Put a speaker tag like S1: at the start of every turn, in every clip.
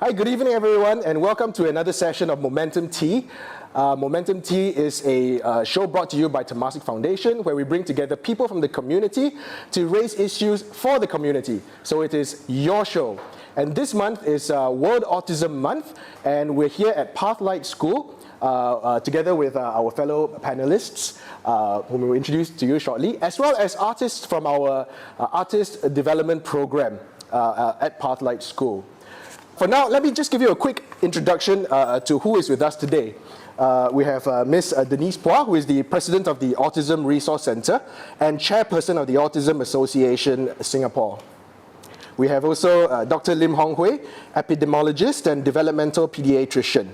S1: Hi, good evening everyone, and welcome to another session of Momentum Tea. Momentum Tea is a show brought to you by Temasek Foundation, where we bring together people from the community to raise issues for the community. So it is your show. And this month is World Autism Month, and we're here at Pathlight School together with our fellow panelists, whom we'll introduce to you shortly, as well as artists from our Artist Development Program at Pathlight School. For now, let me just give you a quick introduction to who is with us today. We have Miss Denise Phua, who is the President of the Autism Resource Centre and Chairperson of the Autism Association Singapore. We have also Dr. Lim Hong Huay, Epidemiologist and Developmental Paediatrician.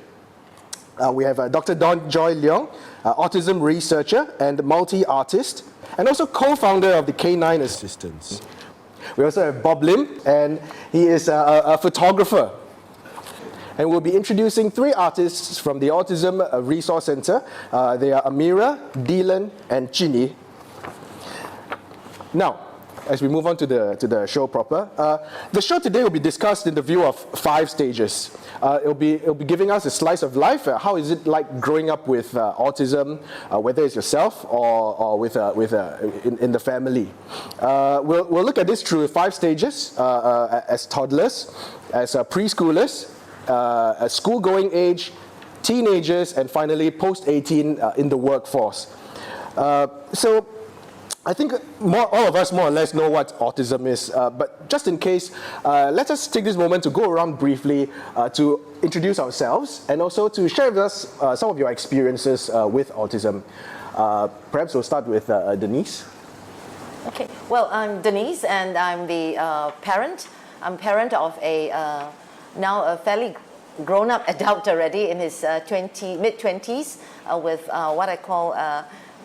S1: We have Dr. Dawn Joy Leong, Autism Researcher and Multi-Artist, and also co-founder of the K9 Assistance. We also have Bob Lim, and he is a photographer. And we'll be introducing three artists from the Autism Resource Centre. They are Amirah, Dylan, and Jun-Yi. Now, as we move on to the show proper, the show today will be discussed in the view of 5 stages. It'll be giving us a slice of life. How is it like growing up with autism, whether it's yourself or in the family? We'll look at this through 5 stages: as toddlers, as preschoolers, as school-going age, teenagers, and finally post-18 in the workforce. So I think all of us more or less know what autism is, but just in case, let us take this moment to go around briefly to introduce ourselves and also to share with us some of your experiences with autism. Perhaps we'll start with Denise.
S2: Okay, well, I'm Denise and I'm the parent. I'm parent of now a fairly grown-up adult already in his mid-20s with what I call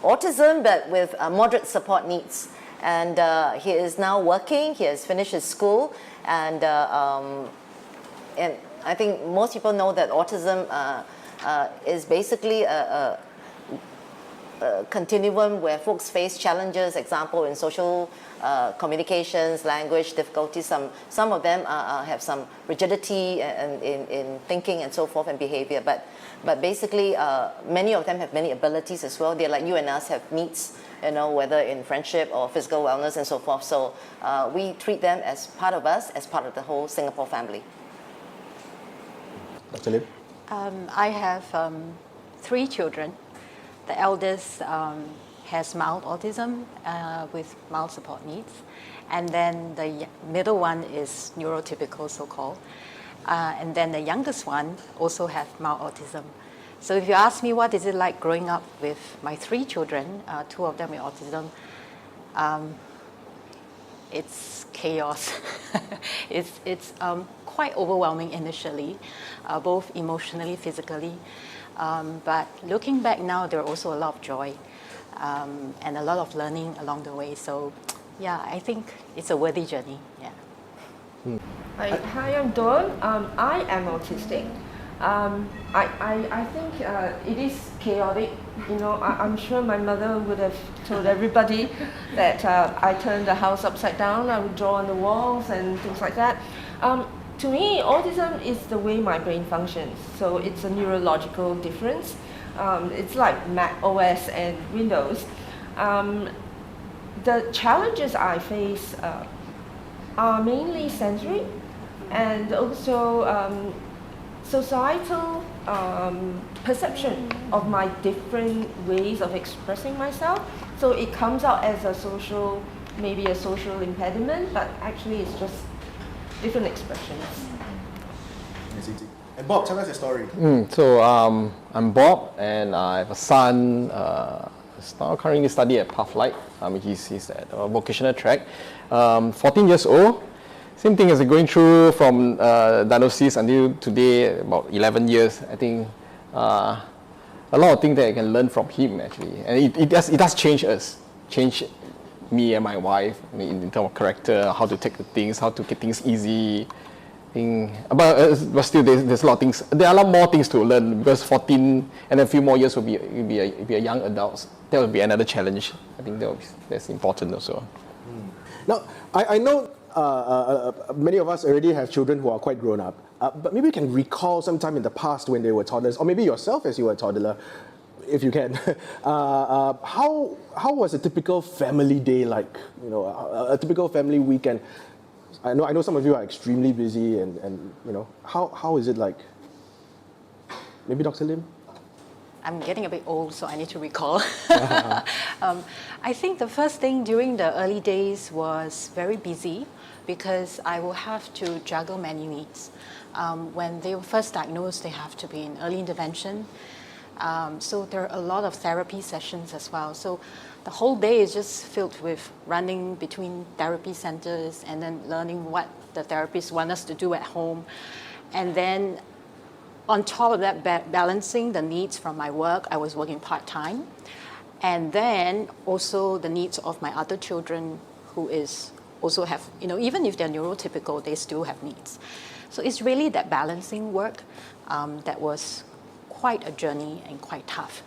S2: autism, but with moderate support needs. And he is now working, he has finished his school, and I think most people know that autism is basically a continuum where folks face challenges, example in social communications, language difficulties. Some of them have some rigidity in thinking and so forth and behavior, but basically many of them have many abilities as well. They're like you and us, have needs, whether in friendship or physical wellness and so forth. So we treat them as part of us, as part of the whole Singapore family.
S1: Dr. Lim?
S3: I have 3 children. The eldest has mild autism with mild support needs. And then the middle one is neurotypical, so-called. And then the youngest one also has mild autism. So if you ask me what is it like growing up with my 3 children, 2 of them with autism, it's chaos. it's quite overwhelming initially, both emotionally, physically. But looking back now, there are also a lot of joy and a lot of learning along the way. So yeah, I think it's a worthy journey. Yeah.
S4: Hi, I'm Dawn. I am autistic. I think it is chaotic. I'm sure my mother would have told everybody that I turned the house upside down. I would draw on the walls and things like that. To me, autism is the way my brain functions. So it's a neurological difference. It's like Mac OS and Windows. The challenges I face are mainly sensory and also societal perception of my different ways of expressing myself. So it comes out as maybe a social impediment, but actually it's just different expressions.
S1: And Bob, tell us your story.
S5: So I'm Bob, and I have a son. He's now currently studying at Pathlight. He's at a vocational track. 14 years old. Same thing as going through from diagnosis until today, about 11 years. I think a lot of things that I can learn from him actually, and it does change us, change me and my wife in terms of character, how to take the things, how to get things easy. But still, there's a lot of things. There are a lot more things to learn because 14 and a few more years will be a young adult. That will be another challenge. I think that's important also.
S1: Now, I know many of us already have children who are quite grown up, but maybe you can recall some time in the past when they were toddlers, or maybe yourself as you were a toddler, if you can. How was a typical family day like? You know, a typical family weekend. I know some of you are extremely busy, and you know, how is it like? Maybe Dr. Lim?
S3: I'm getting a bit old, so I need to recall. I think the first thing during the early days was very busy because I will have to juggle many needs. When they were first diagnosed, they have to be in early intervention. So there are a lot of therapy sessions as well. So the whole day is just filled with running between therapy centers and then learning what the therapists want us to do at home. And then on top of that, balancing the needs from my work, I was working part-time. And then also the needs of my other children who also have, you know, even if they're neurotypical, they still have needs. So it's really that balancing work that was quite a journey and quite tough.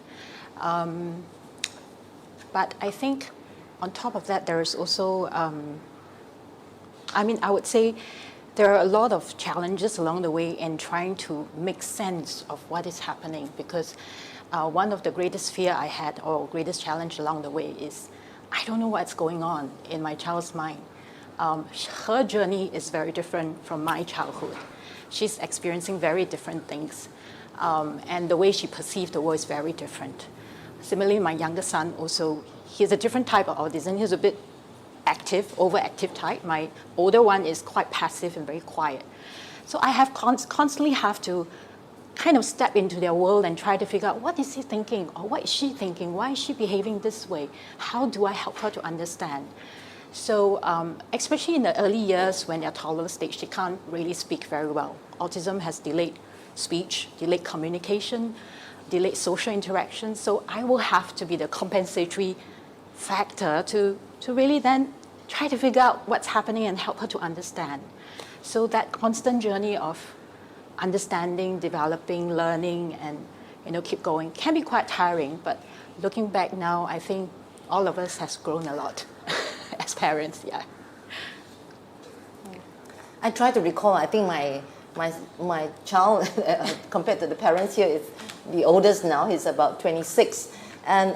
S3: But I think on top of that, there is also, I would say there are a lot of challenges along the way in trying to make sense of what is happening, because one of the greatest fear I had, or greatest challenge along the way, is I don't know what's going on in my child's mind. Her journey is very different from my childhood. She's experiencing very different things. And the way she perceived the world is very different. Similarly, my younger son also, he's a different type of autism. He's a bit active, overactive type. My older one is quite passive and very quiet. So I have constantly have to kind of step into their world and try to figure out what is he thinking, or what is she thinking, why is she behaving this way? How do I help her to understand? So especially in the early years when they're toddler stage, they can't really speak very well. Autism has delayed speech, delayed communication, delayed social interaction. So I will have to be the compensatory factor to really then try to figure out what's happening and help her to understand. So that constant journey of understanding, developing, learning, and keep going can be quite tiring. But looking back now, I think all of us has grown a lot as parents. Yeah.
S2: I try to recall. I think my child, compared to the parents here, is the oldest now. He's about 26, and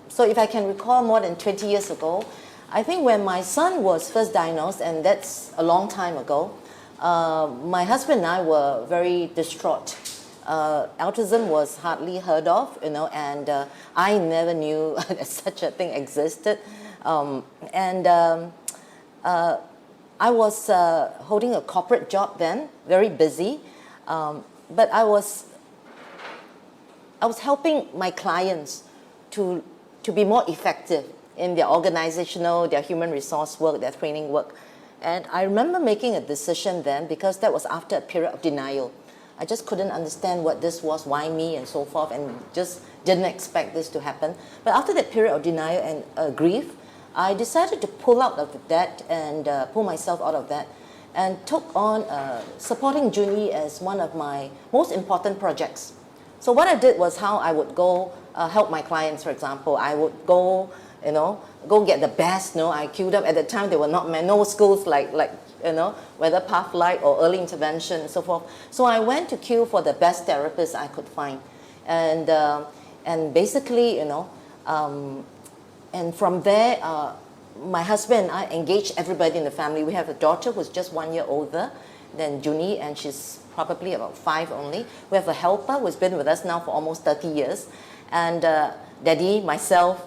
S2: so if I can recall more than 20 years ago, I think when my son was first diagnosed, and that's a long time ago, my husband and I were very distraught. Autism was hardly heard of, and I never knew that such a thing existed. I was holding a corporate job then, very busy, but I was helping my clients to be more effective in their organizational, their human resource work, their training work. And I remember making a decision then, because that was after a period of denial. I just couldn't understand what this was, why me, and so forth, and just didn't expect this to happen. But after that period of denial and grief, I decided to pull out of that and pull myself out of that, and took on supporting Jun-Yi as one of my most important projects. So what I did was how I would go help my clients, for example. I would go, go get the best. I queued up. At the time, there were no schools like whether Pathlight or early intervention and so forth. So I went to queue for the best therapists I could find, and basically, and from there, my husband and I engaged everybody in the family. We have a daughter who's just 1 year older than Jun-Yi, and she's probably about 5 only. We have a helper who's been with us now for almost 30 years. And Daddy, myself,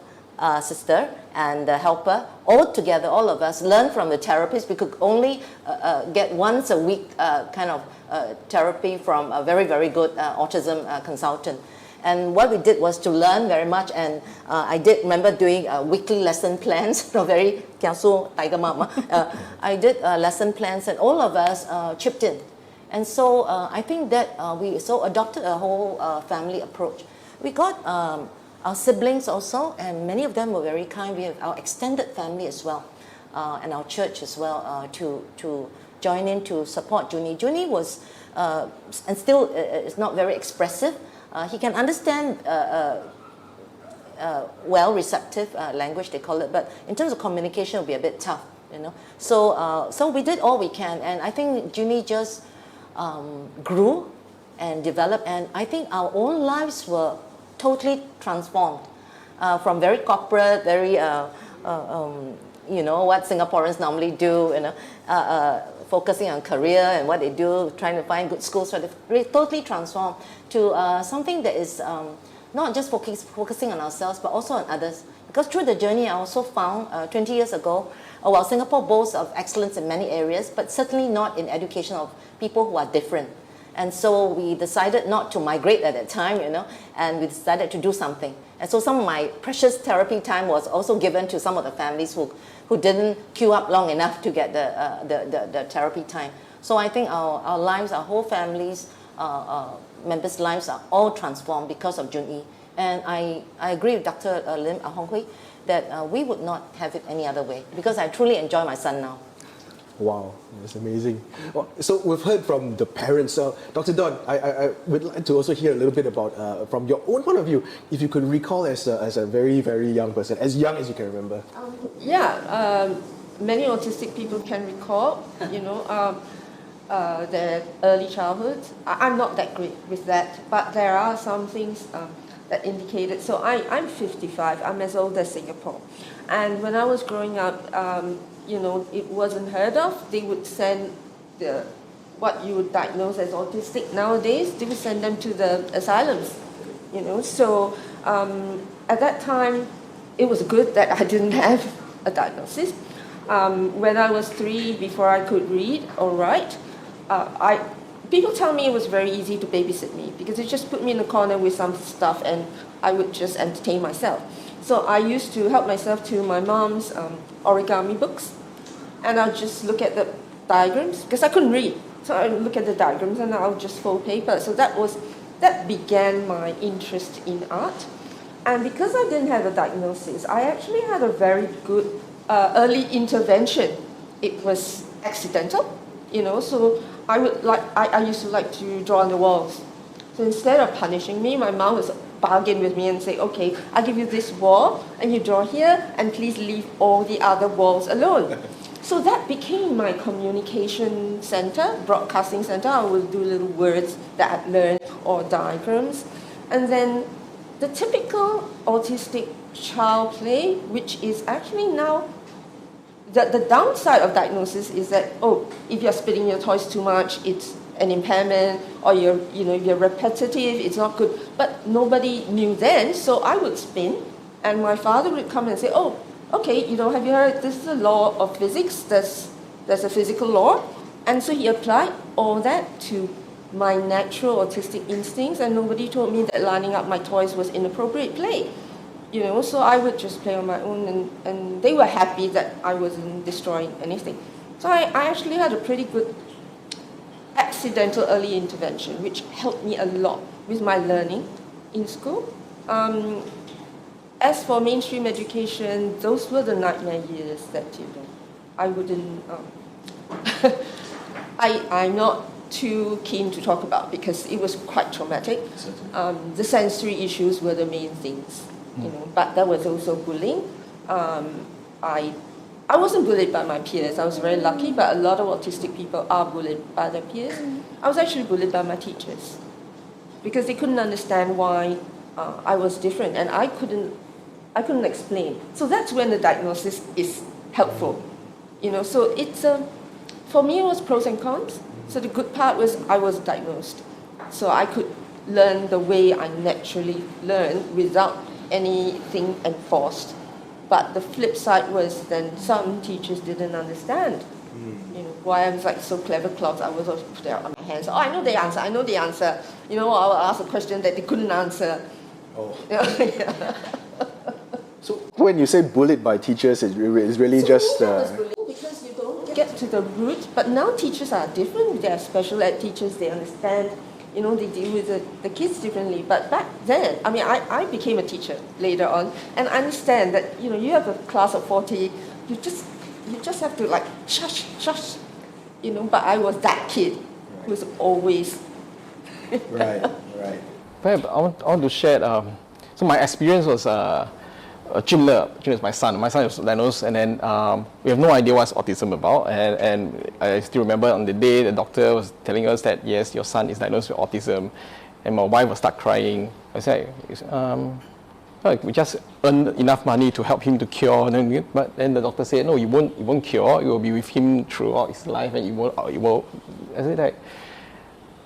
S2: sister, and the helper, all together, all of us, learned from the therapist. We could only get once a week kind of therapy from a very, very good autism consultant. And what we did was to learn very much, and I did remember doing weekly lesson plans, very kiasu tiger mama. I did lesson plans, and all of us chipped in. And so I think that we adopted a whole family approach. We got our siblings also, and many of them were very kind. We have our extended family as well, and our church as well, to join in to support Jun-Yi. Jun-Yi was, and still is not very expressive. He can understand well receptive language, they call it, but in terms of communication, it'll be a bit tough. you know. So we did all we can, and I think Jun-Yi just grew and developed, and I think our own lives were totally transformed from very corporate, very you know, what Singaporeans normally do, you know, focusing on career and what they do, trying to find good schools, so they totally transformed to something that is not just focusing on ourselves, but also on others. Because through the journey, I also found 20 years ago, while Singapore boasts of excellence in many areas, but certainly not in education of people who are different. And so we decided not to migrate at that time, you know, and we decided to do something. And so some of my precious therapy time was also given to some of the families who didn't queue up long enough to get the therapy time. So I think our lives, our whole families, members' lives are all transformed because of Jun-Yi. And I agree with Dr. Lim Hong Hui that we would not have it any other way, because I truly enjoy my son now.
S1: Wow, that's amazing. Well, so we've heard from the parents. So Dr. Dawn, I would like to also hear a little bit about, from your own point of view, if you could recall as a very, very young person, as young as you can remember.
S4: Many autistic people can recall, you know, their early childhood. I'm not that great with that, but there are some things that indicated. So I'm 55, I'm as old as Singapore. And when I was growing up, you know, it wasn't heard of. They would send what you would diagnose as autistic nowadays, they would send them to the asylums, you know. So at that time, it was good that I didn't have a diagnosis. When I was 3, before I could read or write, people tell me it was very easy to babysit me because they just put me in a corner with some stuff and I would just entertain myself. So I used to help myself to my mom's origami books, and I'll just look at the diagrams because I couldn't read. So I would look at the diagrams and I'll just fold paper. So that began my interest in art. And because I didn't have a diagnosis, I actually had a very good early intervention. It was accidental, you know. So I used to like to draw on the walls. So instead of punishing me, my mom would bargain with me and say, okay, I'll give you this wall and you draw here and please leave all the other walls alone. So that became my communication center, broadcasting center. I would do little words that I'd learned or diagrams. And then the typical autistic child play, which is actually now, the downside of diagnosis is that, if you're spitting your toys too much, it's an impairment, or if you're repetitive, it's not good. But nobody knew then, so I would spin, and my father would come and say, okay, have you heard, this is a law of physics, there's a physical law. And so he applied all that to my natural autistic instincts, and nobody told me that lining up my toys was inappropriate play. So I would just play on my own, and they were happy that I wasn't destroying anything. So I actually had a pretty good accidental early intervention, which helped me a lot with my learning in school. As for mainstream education, those were the nightmare years that, I wouldn't, I'm not too keen to talk about because it was quite traumatic. The sensory issues were the main things, but there was also bullying. I wasn't bullied by my peers. I was very lucky, but a lot of autistic people are bullied by their peers. I was actually bullied by my teachers because they couldn't understand why I was different, and I couldn't explain. So that's when the diagnosis is helpful. So it's for me it was pros and cons. So the good part was I was diagnosed, so I could learn the way I naturally learn without anything enforced. But the flip side was then some teachers didn't understand. Why I was like so clever clogs. I was always put out on my hands. I know the answer. I will ask a question that they couldn't answer. Yeah.
S1: So when you say bullied by teachers, it's really
S4: so
S1: just...
S4: because you don't get to the root. But now teachers are different. They are special ed teachers. They understand. They deal with the kids differently. But back then, I became a teacher later on, and I understand that you have a class of 40. You just have to shush. But I was that kid who was always
S1: Right.
S5: Perhaps I want to share. So my experience was Jun-Yi is my son. My son is diagnosed, and then we have no idea what's autism about. And I still remember on the day the doctor was telling us that yes, your son is diagnosed with autism, and my wife will start crying. I said, we just earn enough money to help him to cure. But then the doctor said, no, you won't cure. You will be with him throughout his life, and you will. I said like,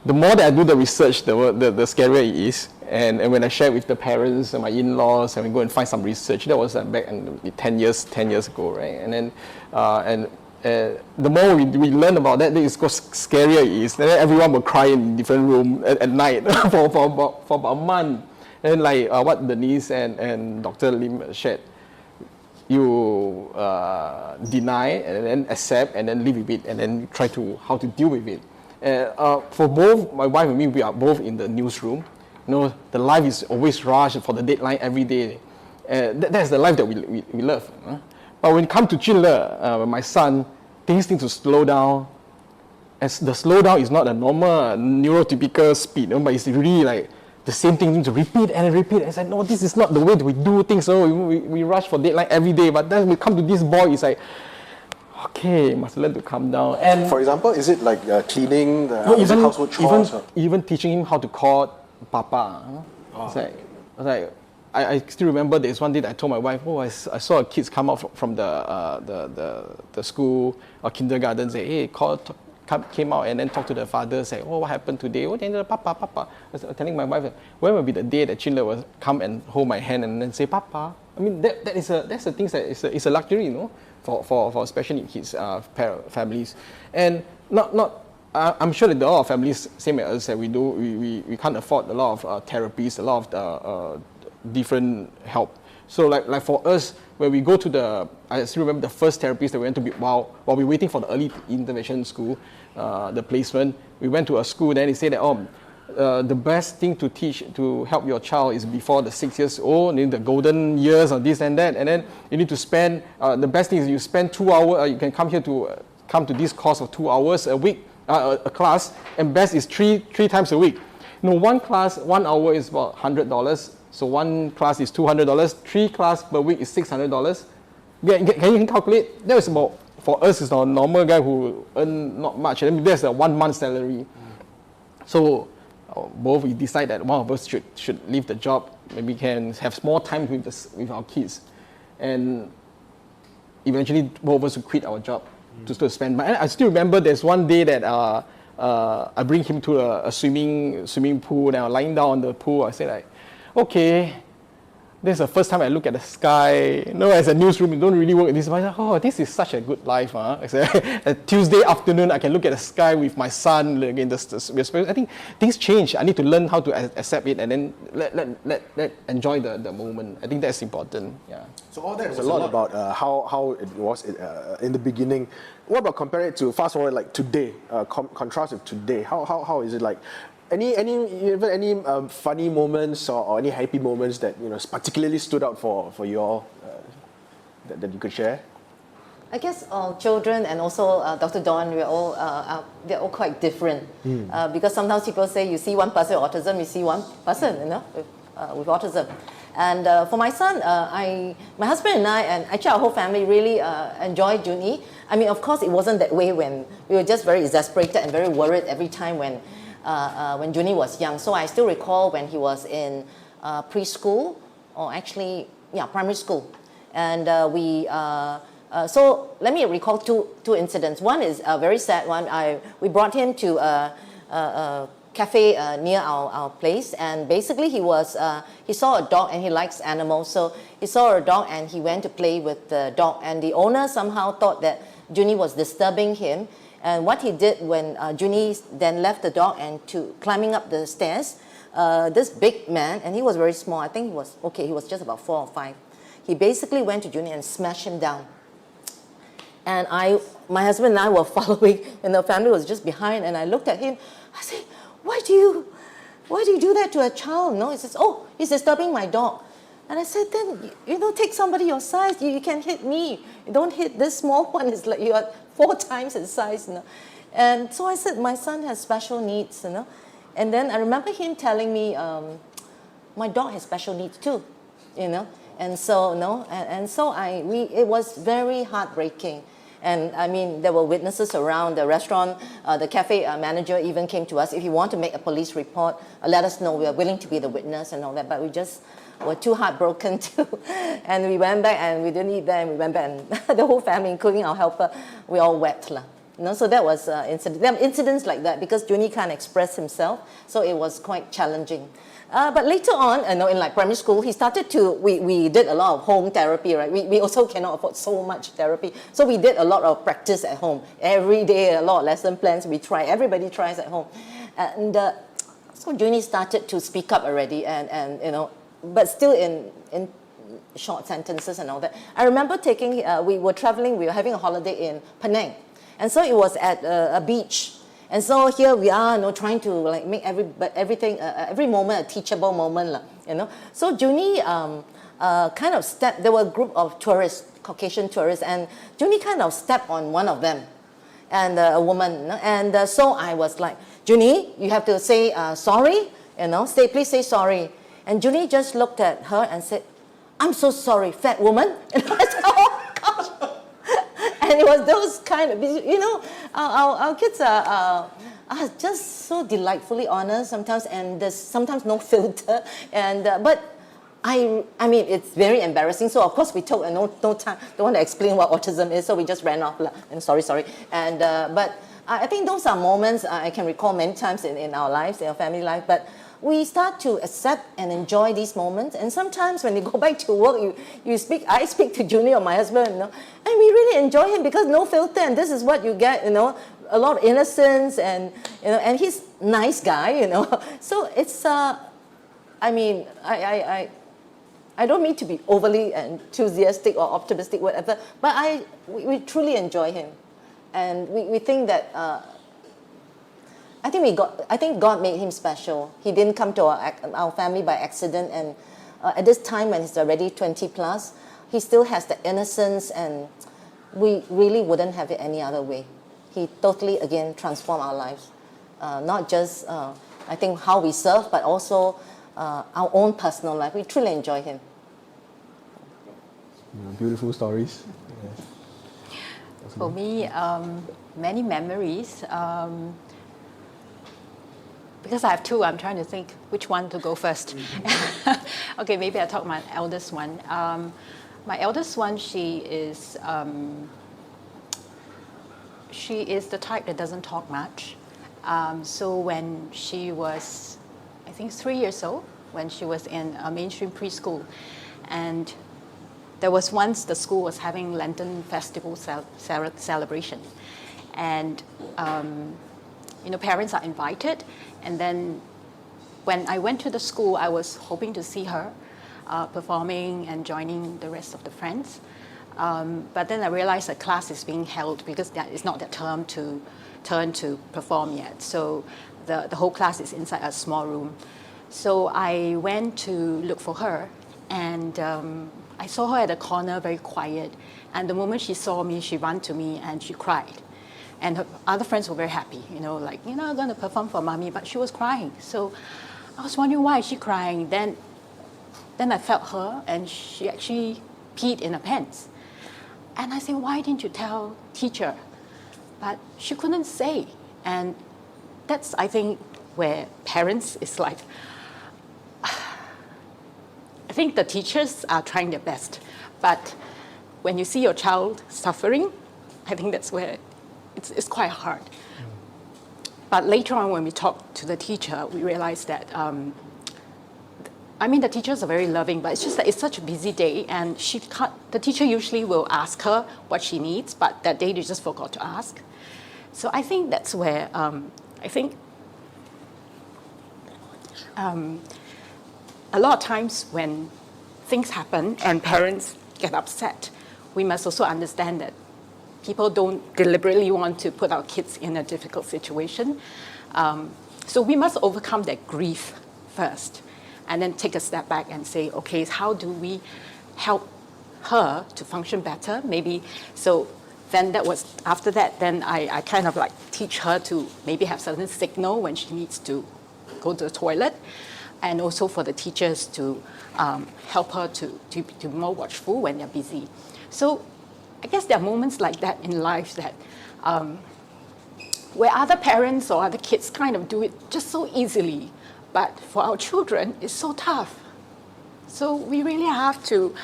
S5: the more that I do the research, the scarier it is. And when I share with the parents and my in-laws, and we go and find some research, that was back in 10 years ago, right? And then, the more we learn about that, the scarier it is. Then everyone will cry in different room at night for about a month. And like what Denise and Dr. Lim shared, you deny and then accept and then live with it and then try how to deal with it. For both my wife and me, we are both in the newsroom. You know, the life is always rushed for the deadline every day. That's the life that we love. But when it comes to Jun-Yi, my son, things need to slow down. As the slowdown is not a normal neurotypical speed, but it's really like the same thing need to repeat and repeat. I said, no, this is not the way that we do things. So we rush for deadline every day. But then we come to this boy, it's like, okay, must learn to calm down. And
S1: for example, is it like cleaning, is it household chores?
S5: Even teaching him how to call Papa. I still remember there's one day that I told my wife, I saw kids come out from the school or kindergarten, say, hey, came out and then talk to the father, say, what happened today? Oh, then Papa. I was telling my wife, when will be the day that Jun-Yi will come and hold my hand and then say, Papa? I mean, that's the thing that is a luxury, you know, for special needs kids, families. And I'm sure that a lot of families, same as us, that we can't afford a lot of therapies, a lot of different help. So like for us, when we go to I still remember the first therapist that we went to while we were waiting for the early intervention school, the placement, we went to a school, then he said that, the best thing to help your child is before the 6 years old, the golden years or this and that, and then you need to spend, the best thing is you spend 2 hours, you can come to this course of 2 hours a week, a class, and best is three times a week. You know, one class, 1 hour is about $100, so one class is $200, 3 class per week is $600. Can you calculate? That is about, for us, it's a normal guy who earn not much, and that's a 1 month salary. So both we decide that one of us should leave the job, maybe can have more time with our kids, and eventually both of us will quit our job to spend. But I still remember there's one day that I bring him to a swimming pool, and I was lying down on the pool. I said like, okay, this is the first time I look at the sky. You know, as a newsroom, you don't really work in this. But I said, this is such a good life. I said, a Tuesday afternoon, I can look at the sky with my son. Again, I think things change. I need to learn how to accept it and then let enjoy the moment. I think that's important. Yeah.
S1: So all that was a lot about how it was in the beginning. What about compare it to fast forward like today? Contrast with today. How is it like? Any funny moments or any happy moments that particularly stood out for you all that you could share?
S2: I guess children and also Dr. Dawn, they're all quite different because sometimes people say you see one person with autism, you see one person with autism. And for my son, my husband and I, and actually our whole family really enjoyed Jun-Yi. I mean, of course, it wasn't that way when we were just very exasperated and very worried every time when Jun-Yi was young. So I still recall when he was in preschool, or actually, primary school. And so let me recall two incidents. One is a very sad one. We brought him to a cafe near our place, and basically he saw a dog and he likes animals. So he saw a dog and he went to play with the dog, and the owner somehow thought that Jun-Yi was disturbing him. And what he did when Jun-Yi then left the dog and climbing up the stairs, this big man, and he was very small, I think he was just about 4 or 5. He basically went to Jun-Yi and smashed him down. And my husband and I were following, and the family was just behind, and I looked at him, I said, why do you do that to a child? No, he says, he's disturbing my dog. And I said, then, take somebody your size. You can hit me. You don't hit this small one. It's like you are 4 times his size, And so I said, my son has special needs, And then I remember him telling me, my dog has special needs too, And so, it was very heartbreaking. And I mean, there were witnesses around the restaurant. The cafe manager even came to us. If you want to make a police report, let us know. We are willing to be the witness and all that. But we just were too heartbroken too. And we went back and we didn't eat there. And we went back and the whole family, including our helper, we all wept. So that was incident. There are incidents like that because Jun-Yi can't express himself. So it was quite challenging. But later on, in like primary school, he started to, we did a lot of home therapy, right? We also cannot afford so much therapy. So we did a lot of practice at home. Every day, a lot of lesson plans we try. Everybody tries at home. And so Jun-Yi started to speak up already and but still in short sentences and all that. I remember we were traveling, we were having a holiday in Penang. And so it was at a beach. And so here we are, trying to like make every moment a teachable moment, So Jun-Yi kind of stepped. There were a group of tourists, Caucasian tourists, and Jun-Yi kind of stepped on one of them, and a woman. And so I was like, Jun-Yi, you have to say sorry, please say sorry. And Jun-Yi just looked at her and said, I'm so sorry, fat woman. And I said, oh gosh. And it was those kind of, our kids are just so delightfully honest sometimes, and there's sometimes no filter. And but I mean, it's very embarrassing. So of course we took no time. Don't want to explain what autism is, so we just ran off. And sorry. And but I think those are moments I can recall many times in our lives, in our family life. But we start to accept and enjoy these moments. And sometimes when you go back to work, I speak to Jun-Yi or my husband, and we really enjoy him because no filter, and this is what you get, a lot of innocence, and and he's a nice guy, So it's, I mean, I don't mean to be overly enthusiastic or optimistic, whatever, but we truly enjoy him, and we think that. I think God made him special. He didn't come to our family by accident, and at this time when he's already 20 plus, he still has the innocence, and we really wouldn't have it any other way. He totally, again, transformed our lives. Not just, I think, how we serve, but also our own personal life. We truly enjoy him.
S1: Beautiful stories.
S3: For me, many memories. Because I have two, I'm trying to think which one to go first. Okay, maybe I'll talk my eldest one. My eldest one, she is the type that doesn't talk much. So when she was, I think 3 years old, when she was in a mainstream preschool, and there was once the school was having Lantern Festival celebration, and parents are invited. And then when I went to the school, I was hoping to see her performing and joining the rest of the friends. But then I realized the class is being held because it's not their turn to perform yet. So the whole class is inside a small room. So I went to look for her, and I saw her at a corner, very quiet. And the moment she saw me, she ran to me and she cried. And her other friends were very happy, I'm going to perform for mommy, but she was crying. So I was wondering, why is she crying? Then I felt her, and she actually peed in her pants. And I said, why didn't you tell teacher? But she couldn't say. And that's, I think, where parents is like, I think the teachers are trying their best. But when you see your child suffering, I think that's where it's quite hard. But later on, when we talked to the teacher, we realized that, the teachers are very loving, but it's just that it's such a busy day, and the teacher usually will ask her what she needs, but that day they just forgot to ask. So I think that's where, a lot of times when things happen and parents get upset, we must also understand that people don't deliberately want to put our kids in a difficult situation. So we must overcome that grief first, and then take a step back and say, okay, how do we help her to function better? Maybe, so then after that, then I kind of like teach her to maybe have certain signal when she needs to go to the toilet. and also for the teachers to help her to be more watchful when they're busy. So I guess there are moments like that in life that where other parents or other kids kind of do it just so easily, but for our children, it's so tough. So we really have to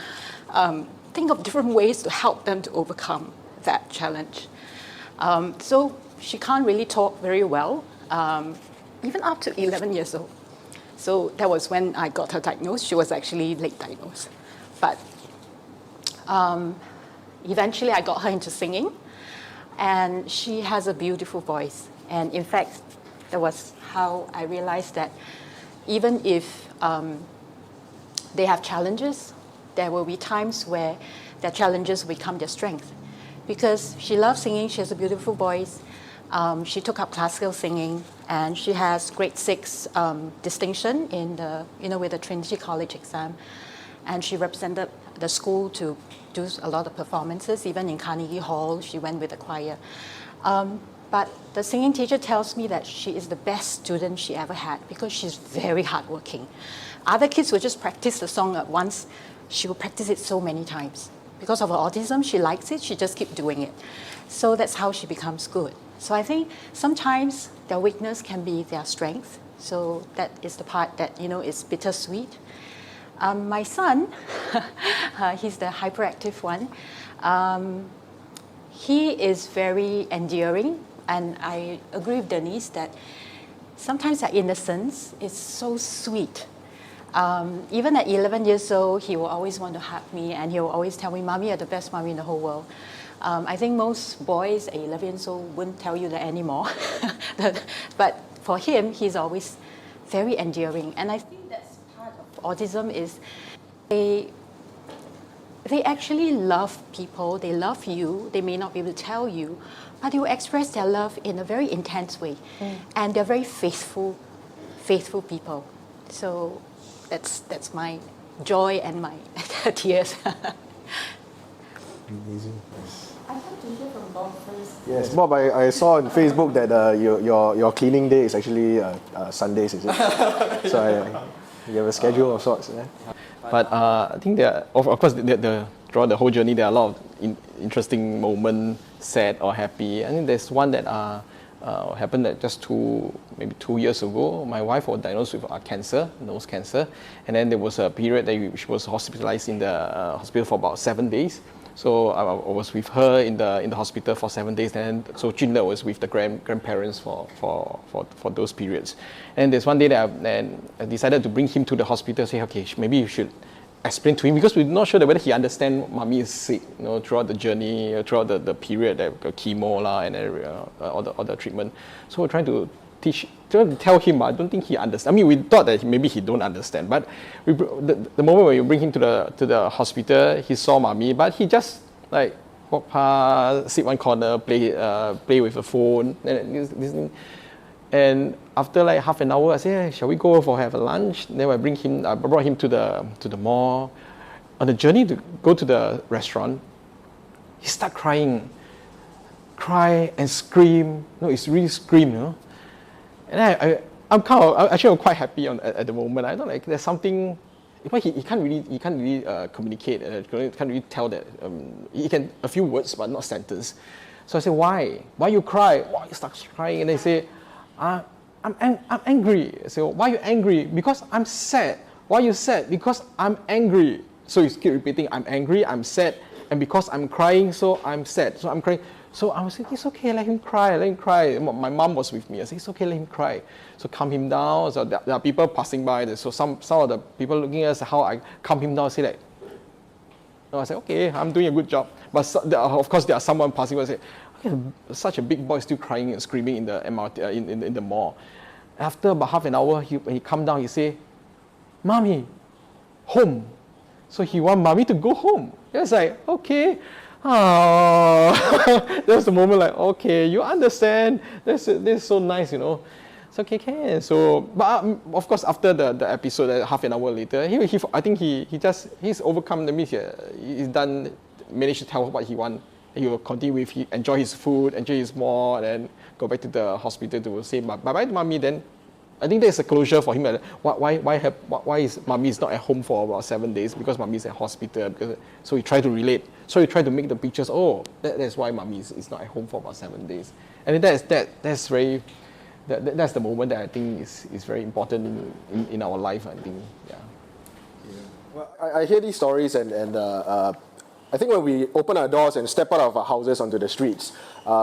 S3: think of different ways to help them to overcome that challenge. So she can't really talk very well, even up to 11 years old. So that was when I got her diagnosed. She was actually late diagnosed. But eventually I got her into singing, and she has a beautiful voice. And in fact, that was how I realized that even if they have challenges, there will be times where their challenges become their strength. Because she loves singing, she has a beautiful voice. She took up classical singing, and she has grade 6 distinction in the, with the Trinity College exam. And she represented the school to do a lot of performances, even in Carnegie Hall, she went with the choir. But the singing teacher tells me that she is the best student she ever had because she's very hardworking. Other kids will just practice the song at once. She will practice it so many times. Because of her autism, she likes it, she just keeps doing it. So that's how she becomes good. So I think sometimes their weakness can be their strength. So that is the part that, is bittersweet. My son, he's the hyperactive one. He is very endearing, and I agree with Denise that sometimes their innocence is so sweet. Even at 11 years old, he will always want to hug me, and he will always tell me, "Mommy, you're the best mommy in the whole world." I think most boys at 11 years old wouldn't tell you that anymore. But for him, he's always very endearing. And I think that's part of autism is they actually love people, they love you, they may not be able to tell you, but they will express their love in a very intense way. And they're very faithful people. So that's my joy and my tears.
S1: Amazing.
S4: I'd like to hear from Bob first.
S1: Yes, Bob, I saw on Facebook that your cleaning day is actually Sundays, is it? So you have a schedule of sorts, yeah?
S5: But I think of course, throughout the whole journey, there are a lot of interesting moments, sad or happy. I think there's one that happened that just maybe 2 years ago. My wife was diagnosed with cancer, nose cancer, and then there was a period that she was hospitalized in the hospital for about 7 days. So I was with her in the hospital for 7 days, and so Jun-Yi was with the grandparents for those periods. And there's one day that I decided to bring him to the hospital. Say, okay, maybe you should explain to him, because we're not sure whether he understands mommy is sick, throughout the journey, throughout the period, chemo and all the treatment. So we're trying to tell him, but I don't think he understands. I mean, we thought that maybe he don't understand, but the moment when you bring him to the hospital, he saw mommy, but he just walk past, sit one corner, play with the phone, and and after half an hour, I said, hey, shall we go have a lunch? Then I brought him to the mall. On the journey to go to the restaurant, he started cry and scream. No, it's really scream, And I'm quite happy at the moment. I don't there's something. He can't really communicate. Can't really tell that he can a few words but not sentence. So I say, why? Why you cry? Why he starts crying? And they say, I'm angry. I say, why are you angry? Because I'm sad. Why are you sad? Because I'm angry. So you keep repeating, I'm angry, I'm sad, and because I'm crying, so I'm sad. So I'm crying. So I was like, it's okay, let him cry. My mom was with me. I said, it's okay, let him cry. So calm him down. So there are people passing by. So some of the people looking at us, how I calm him down, say I said, okay, I'm doing a good job. But of course, there are someone passing by and say, okay, such a big boy still crying and screaming in the MRT, in the mall. After about half an hour, when he come down, he say, Mommy, home. So he want mommy to go home. It's like, okay. Oh, there's the moment okay, you understand. This is so nice, It's okay, can. So, but of course, after the episode, half an hour later, I think he's overcome. That means he's done, managed to tell what he want. He will continue enjoy his food, enjoy his mall, and then go back to the hospital to say bye-bye to mommy. Then I think there's a closure for him. Why is mommy is not at home for about 7 days? Because mommy is at hospital. So he tried to relate. So he tried to make the pictures. Oh, that's why mommy is not at home for about 7 days. And that's very. That's the moment that I think is very important in our life. I think, yeah.
S1: Well, I hear these stories and I think when we open our doors and step out of our houses onto the streets,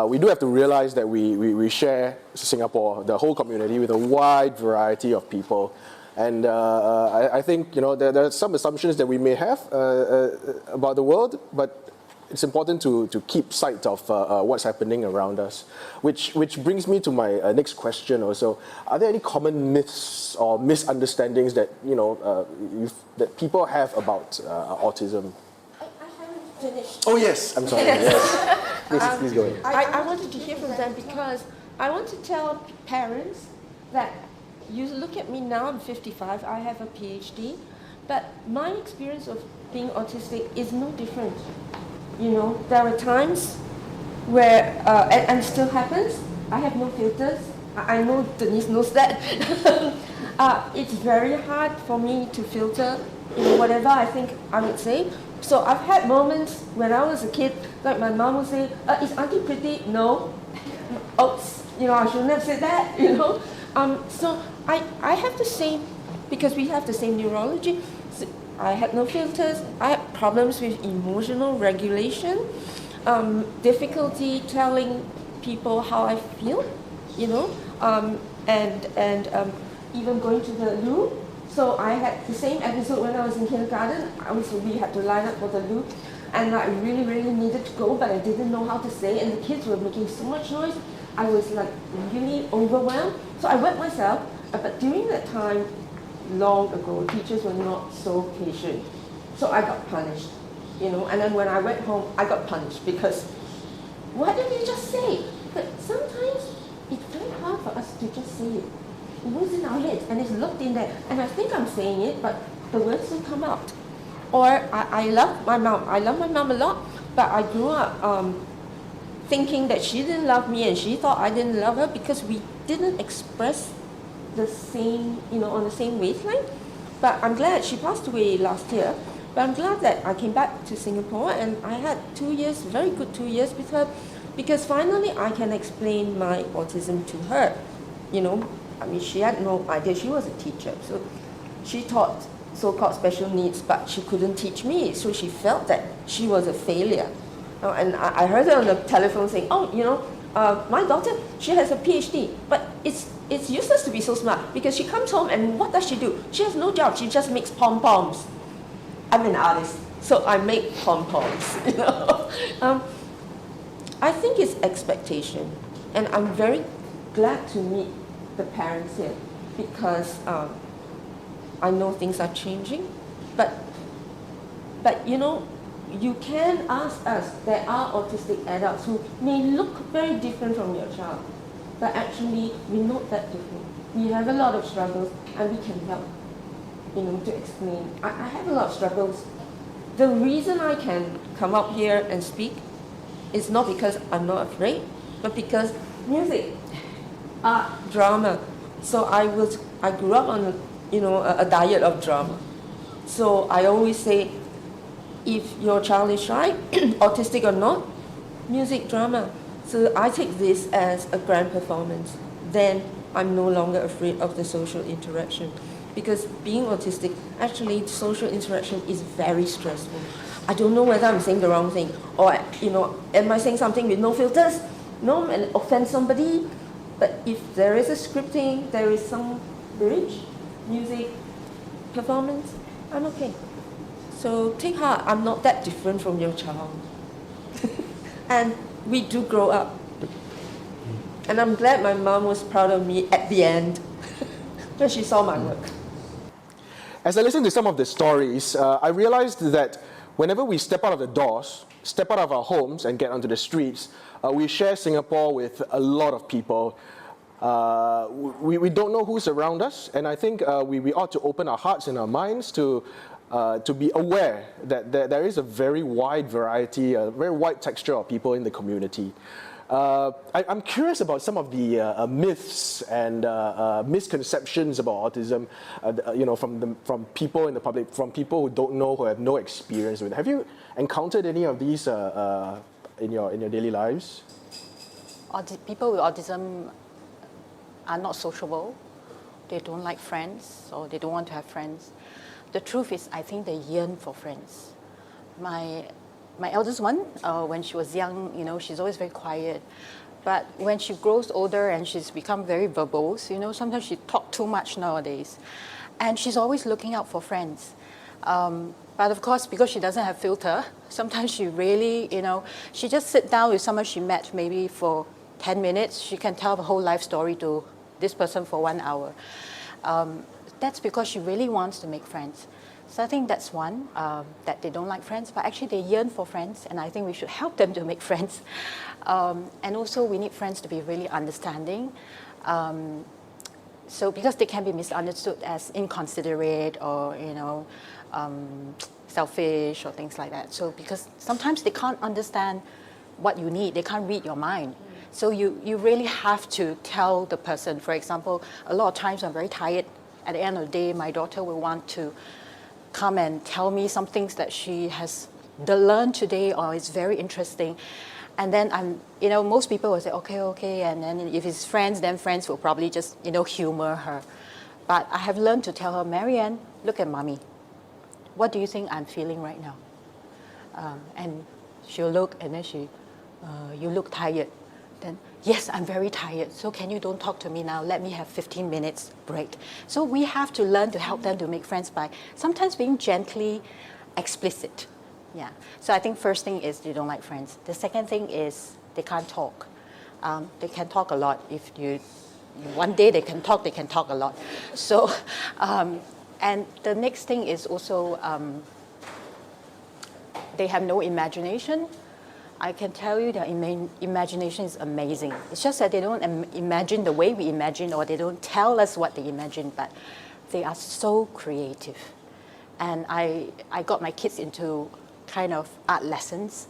S1: we do have to realize that we share Singapore, the whole community, with a wide variety of people. And I think, there are some assumptions that we may have about the world, but it's important to keep sight of what's happening around us. Which brings me to my next question also. Are there any common myths or misunderstandings that, that people have about autism?
S4: Finished.
S1: Oh yes, I'm sorry. Yes. Please go ahead.
S4: I wanted to hear from them because I want to tell parents that you look at me now, I'm 55, I have a PhD, but my experience of being autistic is no different. There are times where, and still happens, I have no filters. I know Denise knows that. It's very hard for me to filter whatever I think I would say. So I've had moments when I was a kid, like my mom would say, is auntie pretty? No. Oops, I shouldn't have said that, So I have the same, because we have the same neurology, so I had no filters. I had problems with emotional regulation, difficulty telling people how I feel, and even going to the loo. So I had the same episode when I was in kindergarten. We had to line up for the loo, and I really, really needed to go, but I didn't know how to say, and the kids were making so much noise. I was really overwhelmed. So I wet myself, but during that time, long ago, teachers were not so patient. So I got punished, and then when I went home, I got punished because, why don't you just say it? But sometimes it's very hard for us to just say it. It was in our heads and it's locked in there. And I think I'm saying it, but the words don't come out. Or I love my mom. I love my mom a lot, but I grew up thinking that she didn't love me and she thought I didn't love her because we didn't express the same, on the same wavelength. But I'm glad she passed away last year. But I'm glad that I came back to Singapore and I had 2 years, very good 2 years with her, because finally I can explain my autism to her. She had no idea. She was a teacher, so she taught so-called special needs, but she couldn't teach me, so she felt that she was a failure. And I heard her on the telephone saying, my daughter, she has a PhD, but it's useless to be so smart because she comes home and what does she do? She has no job. She just makes pom-poms. I'm an artist, so I make pom-poms. I think it's expectation, and I'm very glad to meet the parents here because I know things are changing, but you can ask us. There are autistic adults who may look very different from your child, but actually we're not that different. We have a lot of struggles, and we can help. To explain. I have a lot of struggles. The reason I can come up here and speak is not because I'm not afraid, but because music, art, drama. So I grew up on a diet of drama. So I always say, if your child is shy, autistic or not, music, drama. So I take this as a grand performance. Then I'm no longer afraid of the social interaction. Because being autistic, actually social interaction is very stressful. I don't know whether I'm saying the wrong thing, or am I saying something with no filters? No, and offend somebody. But if there is a scripting, there is some bridge, music, performance, I'm okay. So take heart, I'm not that different from your child. And we do grow up. And I'm glad my mom was proud of me at the end when she saw my work.
S1: As I listened to some of the stories, I realized that whenever we step out of the doors, step out of our homes and get onto the streets, we share Singapore with a lot of people. We don't know who's around us, and I think we ought to open our hearts and our minds to be aware that there is a very wide variety, a very wide texture of people in the community. I'm curious about some of the myths and misconceptions about autism, from people in the public, from people who don't know, who have no experience with it. Have you encountered any of these in your daily lives?
S3: People with autism are not sociable. They don't like friends, or they don't want to have friends. The truth is, I think they yearn for friends. My eldest one, when she was young, she's always very quiet. But when she grows older and she's become very verbose, sometimes she talks too much nowadays. And she's always looking out for friends. But of course, because she doesn't have filter, sometimes she really, she just sit down with someone she met maybe for 10 minutes. She can tell the whole life story to this person for 1 hour. That's because she really wants to make friends. So I think that's one, that they don't like friends, but actually they yearn for friends, and I think we should help them to make friends. And also we need friends to be really understanding. So because they can be misunderstood as inconsiderate or, selfish or things like that. So because sometimes they can't understand what you need, they can't read your mind. So you really have to tell the person. For example, a lot of times I'm very tired. At the end of the day, my daughter will want to come and tell me some things that she has learned today or is very interesting. And then most people will say, okay. And then if it's friends, then friends will probably just, humor her. But I have learned to tell her, Marianne, look at mommy. What do you think I'm feeling right now? And she'll look, and then you look tired. Then, yes, I'm very tired. So can you don't talk to me now? Let me have 15 minutes break. So we have to learn to help them to make friends by sometimes being gently explicit. Yeah. So I think first thing is they don't like friends. The second thing is they can't talk. They can talk a lot. If one day they can talk a lot. So, and the next thing is also they have no imagination. I can tell you their imagination is amazing. It's just that they don't imagine the way we imagine, or they don't tell us what they imagine, but they are so creative. And I got my kids into kind of art lessons,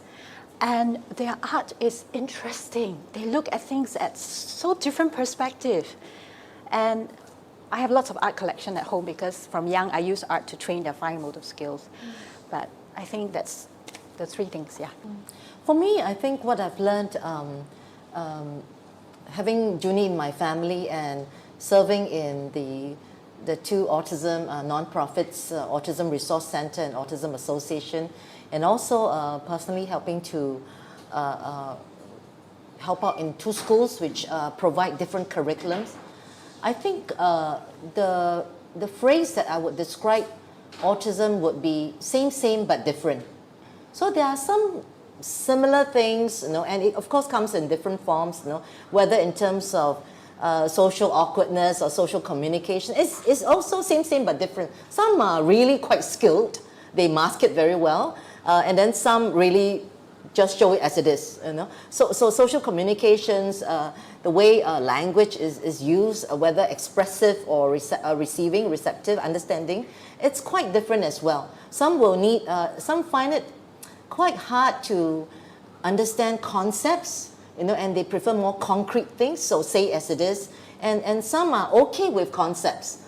S3: and their art is interesting. They look at things at so different perspective. And I have lots of art collection at home because from young I use art to train their fine motor skills. But I think that's the three things, yeah.
S2: For me, I think what I've learned, having Jun-Yi in my family and serving in the two autism non-profits, Autism Resource Centre and Autism Association, and also personally helping to help out in two schools which provide different curriculums. I think the phrase that I would describe autism would be same but different. So there are some similar things, and it of course comes in different forms, whether in terms of social awkwardness or social communication. It's also same but different. Some are really quite skilled, they mask it very well, and then some really just show it as it is. So social communications, the way language is used, whether expressive or receiving, receptive, understanding, it's quite different as well. Some will need, some find it quite hard to understand concepts, and they prefer more concrete things, so say as it is. And some are okay with concepts.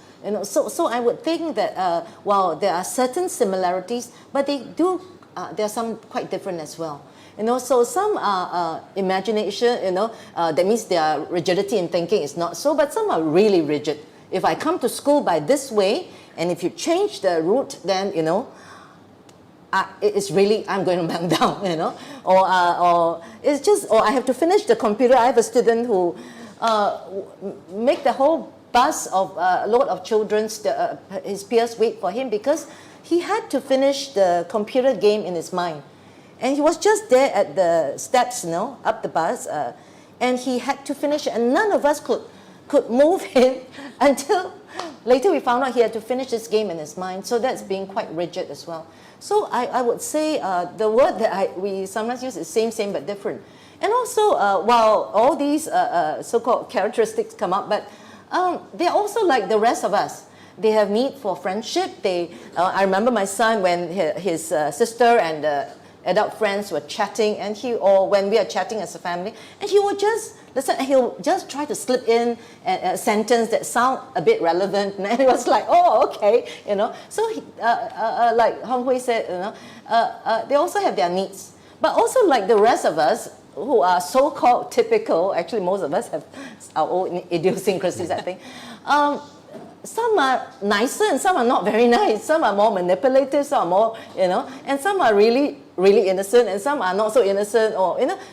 S2: So I would think that while there are certain similarities, but there are some quite different as well. So some are imagination, that means their rigidity in thinking is not so, but some are really rigid. If I come to school by this way, and if you change the route, then, it's really, I'm going to melt down, or it's just, or I have to finish the computer. I have a student who make the whole bus of a lot of children, his peers wait for him because he had to finish the computer game in his mind. And he was just there at the steps, up the bus, and he had to finish it, and none of us could move him until later we found out he had to finish this game in his mind. So that's being quite rigid as well. So I would say the word that we sometimes use is same but different. And also, while all these so-called characteristics come up, but they're also like the rest of us. They have need for friendship. I remember my son when his sister adult friends were chatting, and or when we are chatting as a family, and he would just listen, and he'll just try to slip in a sentence that sound a bit relevant, and it was like, oh, okay, So, like Huay said, they also have their needs, but also like the rest of us who are so-called typical. Actually, most of us have our own idiosyncrasies, I think. Some are nicer and some are not very nice. Some are more manipulative, some are more, and some are really, really innocent, and some are not so innocent,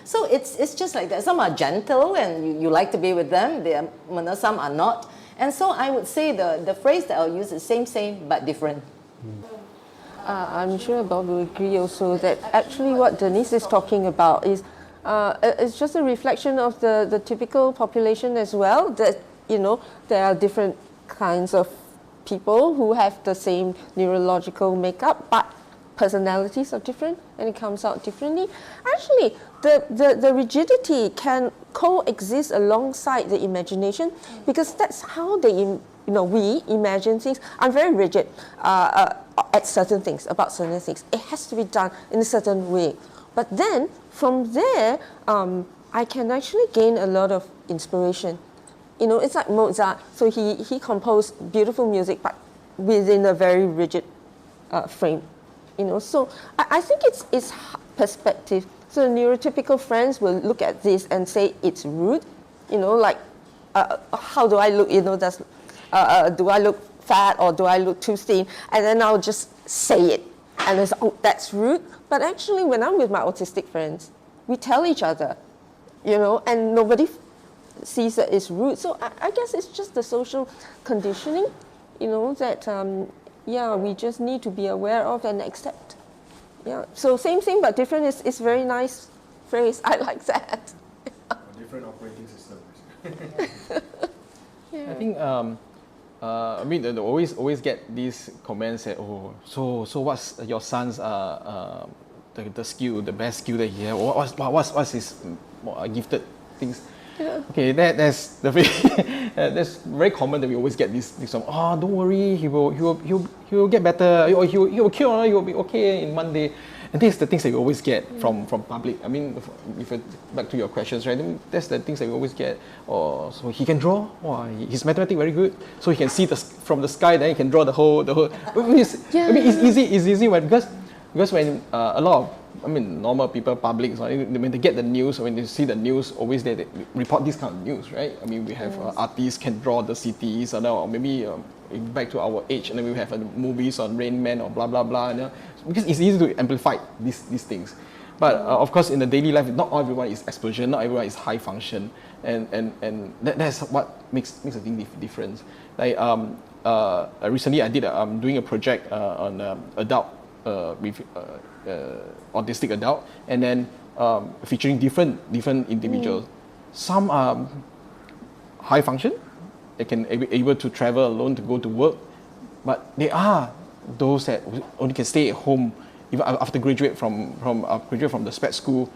S2: So it's just like that. Some are gentle and you like to be with them. Some are not. And so I would say the phrase that I'll use is same, but different.
S4: I'm sure Bob will agree also that actually what Denise is talking about is it's just a reflection of the typical population as well, that, there are different kinds of people who have the same neurological makeup, but personalities are different and it comes out differently. Actually, the rigidity can coexist alongside the imagination, because that's how we imagine things. I'm very rigid at certain things, about certain things. It has to be done in a certain way. But then, from there, I can actually gain a lot of inspiration. It's like Mozart. So he composed beautiful music, but within a very rigid frame. So I think it's perspective. So neurotypical friends will look at this and say it's rude. Like how do I look? Do I look fat or do I look too thin? And then I'll just say it, and it's that's rude. But actually, when I'm with my autistic friends, we tell each other, and nobody sees that it's rude. So I guess it's just the social conditioning, that we just need to be aware of and accept. Yeah. So same but different is very nice phrase. I like that.
S1: A different operating system.
S4: Yeah.
S5: I think they always get these comments that, so what's your son's the skill, the best skill that he has? What's his gifted things? Yeah. Okay, that's that's very common that we always get this don't worry, he will get better, or he will cure, he will be okay in one day. And this is the things that we always get from public. I mean, if you back to your questions, right? That's the things that we always get. Or so he can draw. His mathematics very good. So he can see from the sky. Then he can draw the whole. It's easy because when a lot of normal people, public, when they get the news, or when they see the news, always they report this kind of news, right? I mean, we have artists can draw the cities, or maybe back to our age, and then we have movies on Rain Man or blah blah blah. Because it's easy to amplify these things. But of course, in the daily life, not everyone is explosion, not everyone is high function, and that's what makes a thing difference. Like recently, I did doing a project on adult with autistic adult, and then featuring different individuals. Some are high function, they can be able to travel alone to go to work, but they are those that only can stay at home even after graduate from the spec school.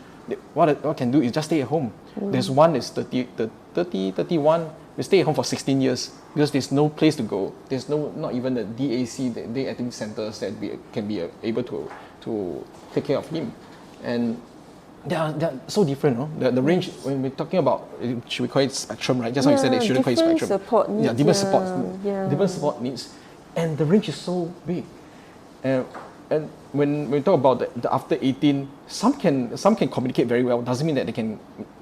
S5: What can do is just stay at home. There's one that's 31, they stay at home for 16 years because there's no place to go. There's not even the DAC, the day activity centers that can be able to take care of him. And they're so different, no? The range, when we're talking about, should we call it spectrum, right? Just like you said, they shouldn't call it spectrum.
S4: Support needs,
S5: different support needs. And the range is so big. And when we talk about the after 18, some can communicate very well. Doesn't mean that they can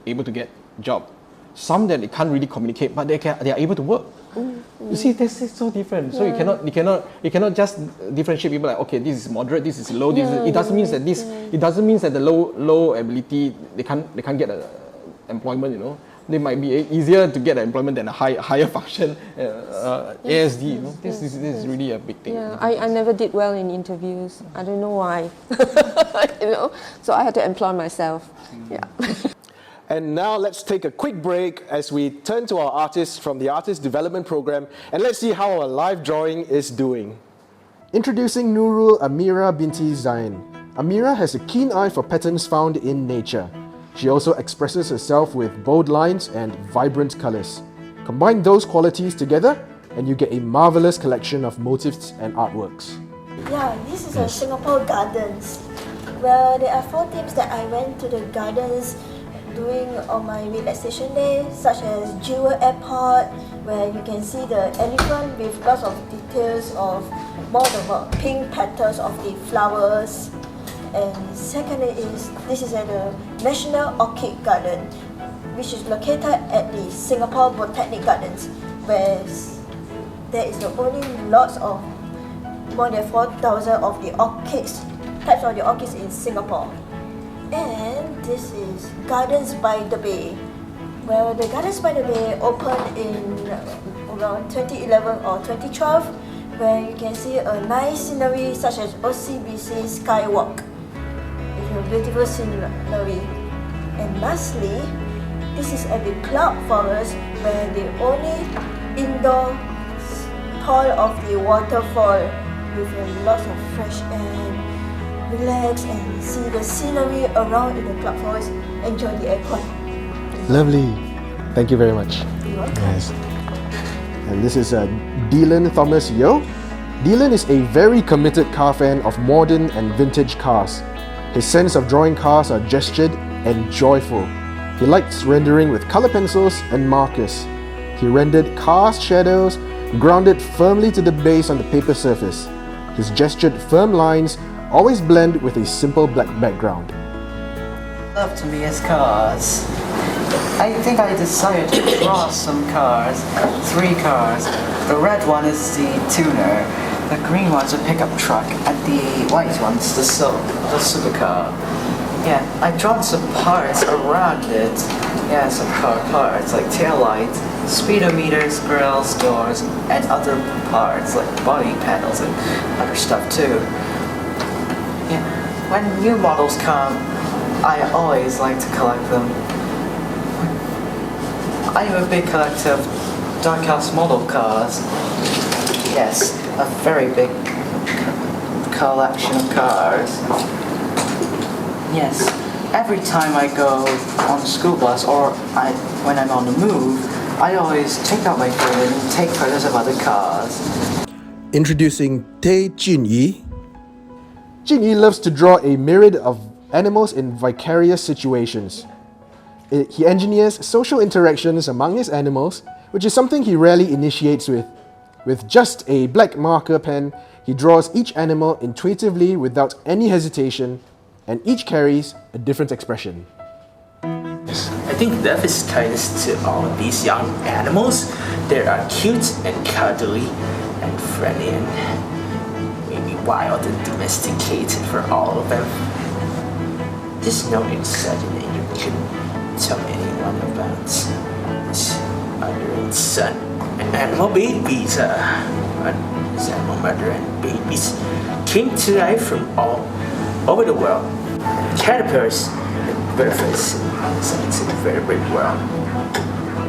S5: able to get job. Some that they can't really communicate, but they are able to work. You see, this is so different. So you cannot just differentiate people like, okay, this is moderate, this is low. It doesn't mean that the low ability they can't get employment. They might be easier to get employment than a higher function ASD. This is really a big thing.
S4: Yeah, I never did well in interviews. I don't know why. So I had to employ myself. Yeah.
S1: And now let's take a quick break as we turn to our artists from the Artist Development Program, and let's see how our live drawing is doing. Introducing Nurul Amirah binti Zain. Amirah has a keen eye for patterns found in nature. She also expresses herself with bold lines and vibrant colors. Combine those qualities together and you get a marvelous collection of motifs and artworks.
S6: Yeah, this is a Singapore Gardens. Well, there are 4 teams that I went to the gardens doing on my relaxation day, such as Jewel Airport, where you can see the elephant with lots of details of more the pink petals of the flowers. And secondly this is at the National Orchid Garden, which is located at the Singapore Botanic Gardens, where there is the only lots of more than 4,000 of the types of the orchids in Singapore. And this is Gardens by the Bay. Well, the Gardens by the Bay opened in around 2011 or 2012, where you can see a nice scenery such as OCBC Skywalk with a beautiful scenery. And lastly, this is at the Cloud Forest, where the only indoor tour of the waterfall with lots of fresh air, relax and see the scenery around in the Cloud Forest, enjoy the aircon.
S1: Lovely. Thank you very much.
S6: You're welcome.
S1: Yes. And this is Dylan Thomas Yeo. Dylan is a very committed car fan of modern and vintage cars. His sense of drawing cars are gestured and joyful. He likes rendering with color pencils and markers. He rendered cars' shadows grounded firmly to the base on the paper surface. His gestured firm lines always blend with a simple black background.
S7: Love to me is cars. I think I decided to draw some cars, 3 cars. The red one is the tuner, the green one's a pickup truck, and the white one's the supercar. Yeah, I drawn some parts around it. Yeah, some car parts like taillights, speedometers, grills, doors, and other parts like body panels and other stuff too. Yeah, when new models come, I always like to collect them. I am a big collector of dark house model cars. Yes, a very big collection of cars. Yes, every time I go on the school bus or when I'm on the move, I always take out my phone and take photos of other cars.
S1: Introducing Jun-Yi. Jun-Yi loves to draw a myriad of animals in vicarious situations. He engineers social interactions among his animals, which is something he rarely initiates with. With just a black marker pen, he draws each animal intuitively without any hesitation, and each carries a different expression.
S8: I think love is kindness to all these young animals. They are cute and cuddly and friendly and maybe wild and domesticated for all of them. There's no exaggeration you can tell anyone about this mother and son and animal babies. This animal mother and babies came to life from all over the world. Caterpillars and butterflies insects in a very big world.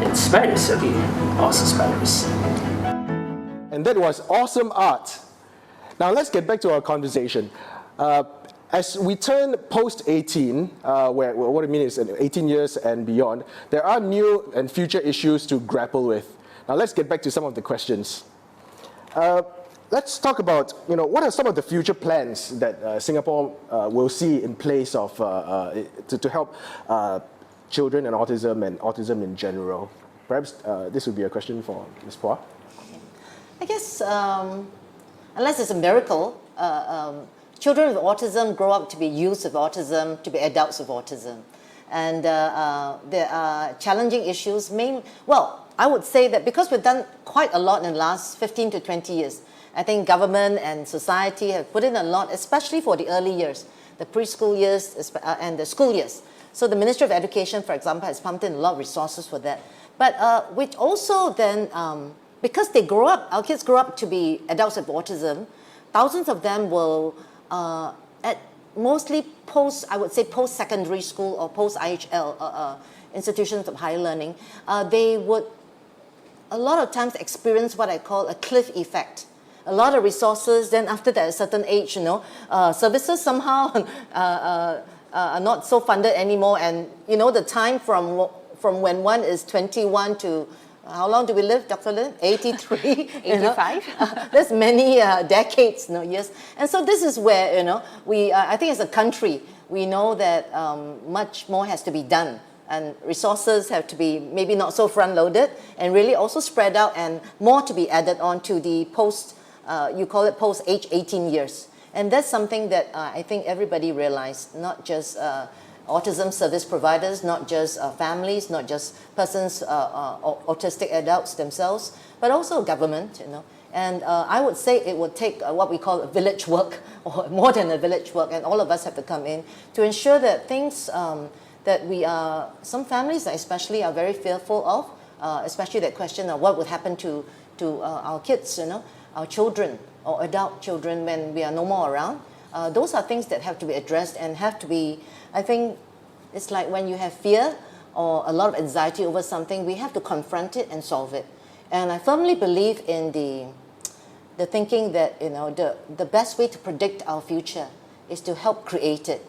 S8: And spiders, also spiders.
S1: And that was awesome art. Now let's get back to our conversation. As we turn post-18, what I mean is 18 years and beyond, there are new and future issues to grapple with. Now let's get back to some of the questions. Let's talk about, what are some of the future plans that Singapore will see in place of to help children and autism in general. Perhaps this would be a question for Ms. Phua.
S2: I guess, unless it's a miracle, children with autism grow up to be youths with autism, to be adults with autism. And there are challenging issues. I would say that because we've done quite a lot in the last 15 to 20 years, I think government and society have put in a lot, especially for the early years, the preschool years and the school years. So the Ministry of Education, for example, has pumped in a lot of resources for that. But which also then, because they grow up, our kids grow up to be adults with autism, thousands of them will, at mostly post-secondary school or post-IHL institutions of higher learning, they would a lot of times experience what I call a cliff effect. A lot of resources, then after that, a certain age, services somehow are not so funded anymore. And, the time from when one is 21 to how long do we live, Dr. Lin? 83?
S3: 85.
S2: There's many decades, years. And so this is where, we, I think as a country, we know that much more has to be done. And resources have to be maybe not so front-loaded and really also spread out, and more to be added on to the you call it post-age 18 years. And that's something that I think everybody realized, not just autism service providers, not just families, not just persons, autistic adults themselves, but also government, And I would say it would take what we call a village work, or more than a village work, and all of us have to come in to ensure that things that some families especially are very fearful of, especially that question of what would happen to our kids, our children or adult children when we are no more around. Those are things that have to be addressed and have to be, I think, it's like when you have fear or a lot of anxiety over something, we have to confront it and solve it. And I firmly believe in the thinking that, the best way to predict our future is to help create it.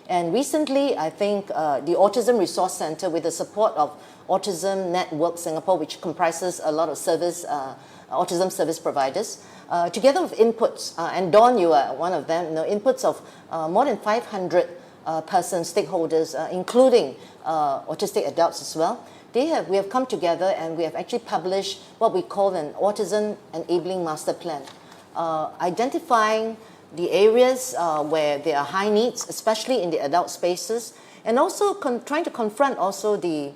S2: And recently, I think the Autism Resource Centre, with the support of Autism Network Singapore, which comprises a lot of autism service providers, together with inputs, and Dawn, you are one of them, inputs of more than 500 persons, stakeholders, including autistic adults as well. We have come together and we have actually published what we call an Autism Enabling Master Plan, identifying the areas where there are high needs, especially in the adult spaces, and also trying to confront also the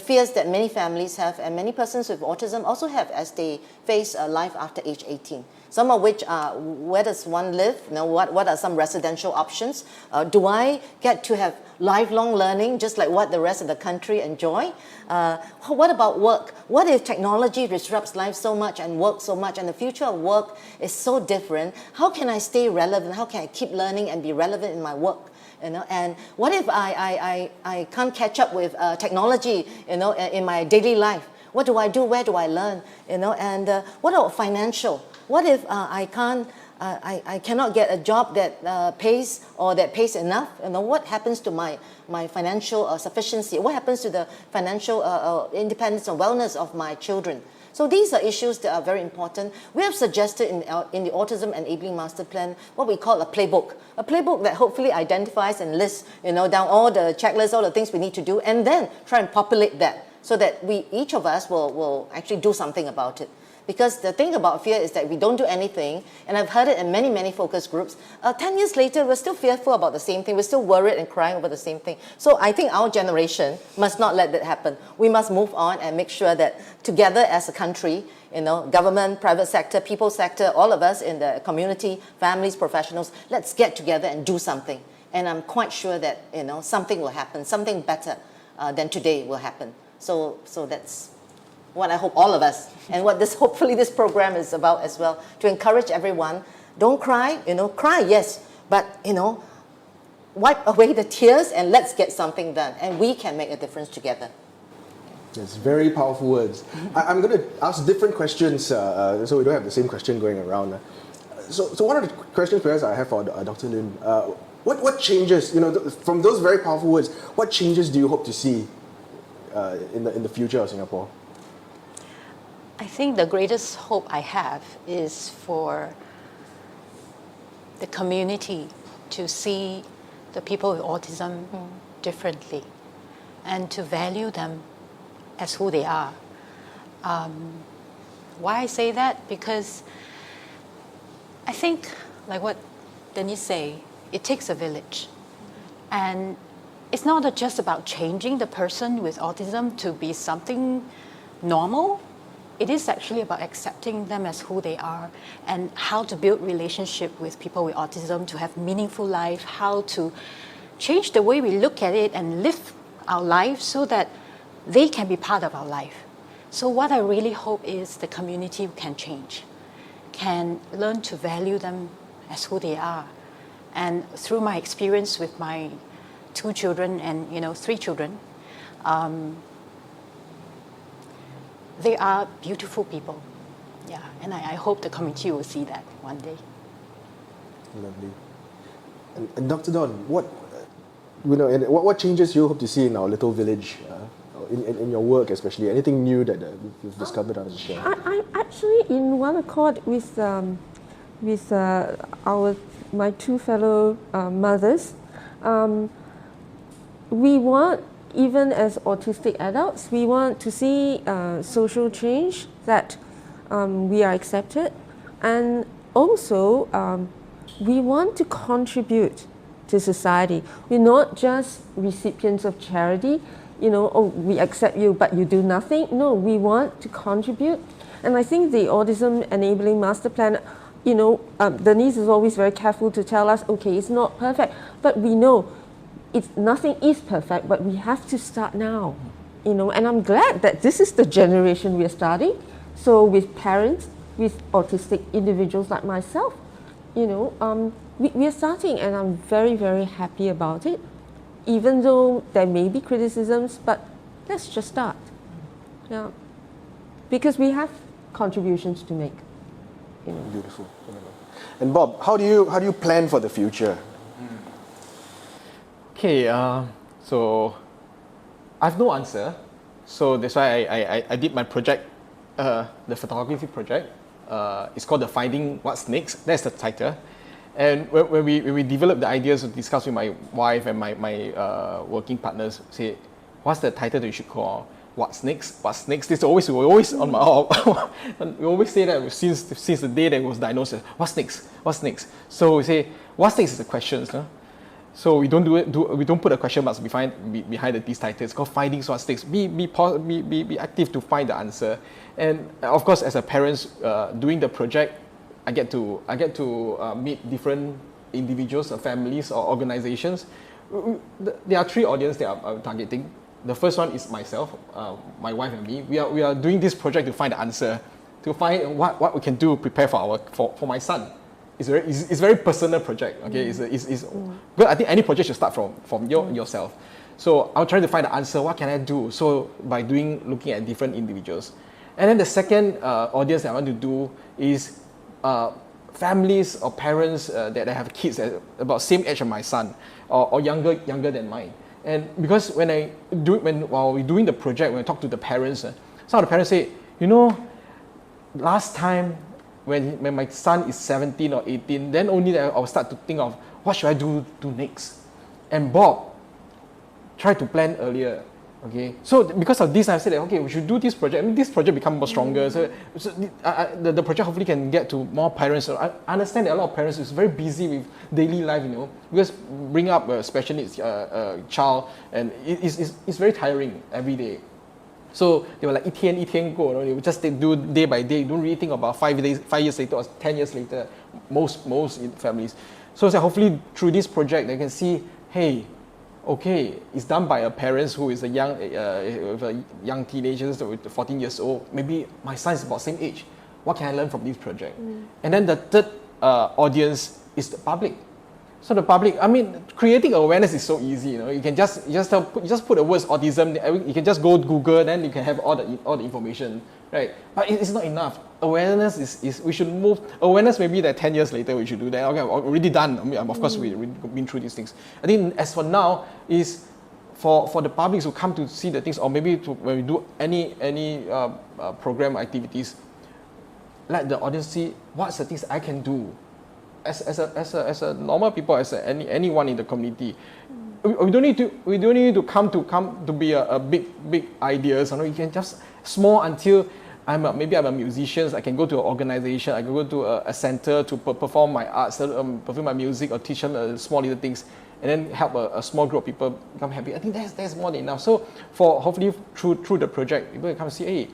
S2: fears that many families have and many persons with autism also have as they face life after age 18. Some of which are, where does one live? What are some residential options? Do I get to have lifelong learning, just like what the rest of the country enjoy? What about work? What if technology disrupts life so much and work so much, and the future of work is so different? How can I stay relevant? How can I keep learning and be relevant in my work? And what if I can't catch up with technology, in my daily life? What do I do? Where do I learn? And what about financial? What if I cannot get a job that pays enough? What happens to my financial sufficiency? What happens to the financial independence and wellness of my children? So these are issues that are very important. We have suggested in the Autism Enabling Master Plan what we call a playbook that hopefully identifies and lists down all the checklists, all the things we need to do, and then try and populate that so that each of us will actually do something about it. Because the thing about fear is that we don't do anything, and I've heard it in many, many focus groups, 10 years later, we're still fearful about the same thing. We're still worried and crying over the same thing. So I think our generation must not let that happen. We must move on and make sure that together as a country, government, private sector, people sector, all of us in the community, families, professionals, let's get together and do something. And I'm quite sure that, something will happen, something better than today will happen. So that's what I hope all of us, and what hopefully this program is about as well, to encourage everyone. Don't cry, cry, yes, but, wipe away the tears and let's get something done. And we can make a difference together.
S1: It's very powerful words. I'm going to ask different questions so we don't have the same question going around. So one of the questions perhaps I have for Dr. Lin, what changes, from those very powerful words, what changes do you hope to see in the future of Singapore?
S3: I think the greatest hope I have is for the community to see the people with autism differently and to value them as who they are. Why I say that? Because I think, like what Denise say, it takes a village. And it's not just about changing the person with autism to be something normal. It is actually about accepting them as who they are and how to build relationship with people with autism to have meaningful life, how to change the way we look at it and live our life so that they can be part of our life. So what I really hope is the community can change, can learn to value them as who they are. And through my experience with my 2 children and 3 children, they are beautiful people. Yeah, and I hope the community will see that one day.
S1: Lovely. And Dr. Dawn, what changes you hope to see in our little village in your work, especially? Anything new that you've discovered out of the show?
S4: I actually in one accord with my two fellow mothers. We want, even as autistic adults, we want to see social change, that we are accepted, and also we want to contribute to society. We're not just recipients of charity, oh, we accept you but you do nothing. No, we want to contribute. And I think the Autism Enabling Master Plan, Denise is always very careful to tell us, okay, it's not perfect, but we know nothing is perfect, but we have to start now, and I'm glad that this is the generation we're starting. So with parents, with autistic individuals like myself, we are starting, and I'm very, very happy about it, even though there may be criticisms, but let's just start. Yeah, because we have contributions to make.
S1: Beautiful. And Bob, how do you plan for the future?
S5: Okay, so I have no answer. So that's why I did my project, the photography project. It's called The Finding What's Next. That's the title. And when we developed the ideas to discuss with my wife and my working partners, say, what's the title that you should call? What's next? What's next? It's always on my we always say that since the day that it was diagnosed. What's next? What's next? So we say, what's next is the questions. No? So we don't we don't put a question marks behind these titles. It's called Finding What's Next. Be active to find the answer. And of course, as a parent doing the project, I get to meet different individuals or families or organizations. There are three audiences that I'm targeting. The first one is myself, my wife and me. We are doing this project to find the answer, to find what we can do, prepare for my son. It's a very personal project. Okay, it's good. I think any project should start from yourself. So I'll try to find the answer. What can I do? So by looking at different individuals, and then the second audience that I want to do is families or parents that have kids about same age as my son or younger than mine. And because while we're doing the project, when I talk to the parents, some of the parents say, last time when my son is 17 or 18, then only that I'll start to think of what should I do next. And Bob tried to plan earlier. Okay, so because of this, I said that, okay, we should do this project. I mean, this project become more stronger. So the project hopefully can get to more parents. So I understand that a lot of parents is very busy with daily life, because bring up a special needs child, and it's very tiring every day. So they were like 一天过, they would just do day by day. Don't really think about 5 years later or 10 years later. Most families. So hopefully through this project, they can see, hey, okay, it's done by a parents who is a young teenagers with 14 years old. Maybe my son is about the same age. What can I learn from this project? And then the third audience is the public. So the public, I mean, creating awareness is so easy. You can just put the words autism. You can just go to Google, then you can have all the information, right? But it's not enough. Awareness is we should move. Awareness maybe that 10 years later we should do that. Okay, already done. I mean, of course we've been through these things. I think as for now is for the public who come to see the things, or maybe when we do any program activities, let the audience see what's the things I can do. As a normal people, as anyone in the community, we don't need to come to be a big ideas. You can just small until I'm a musician. I can go to an organization. I can go to a center to perform my arts, perform my music, or teach them small little things, and then help a small group of people become happy. I think that's more than enough. So for hopefully through the project, people can come and see,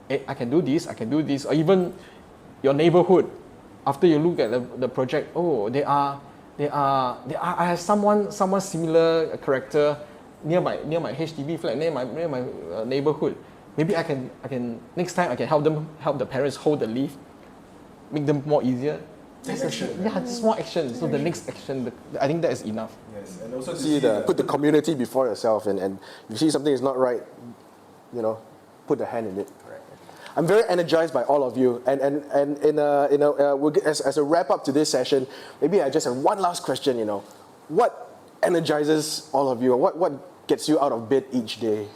S5: hey, I can do this, or even your neighborhood. After you look at the project, I have someone similar character near my HDB flat, near my neighborhood. Maybe I can next time I can help the parents hold the leaf, make them more easier. Small action. So the next action, I think that is enough.
S1: Yes, and also put the community before yourself, and if you see something is not right, put a hand in it. I'm very energized by all of you, and as a wrap up to this session, maybe I just have one last question. What energizes all of you? What gets you out of bed each day?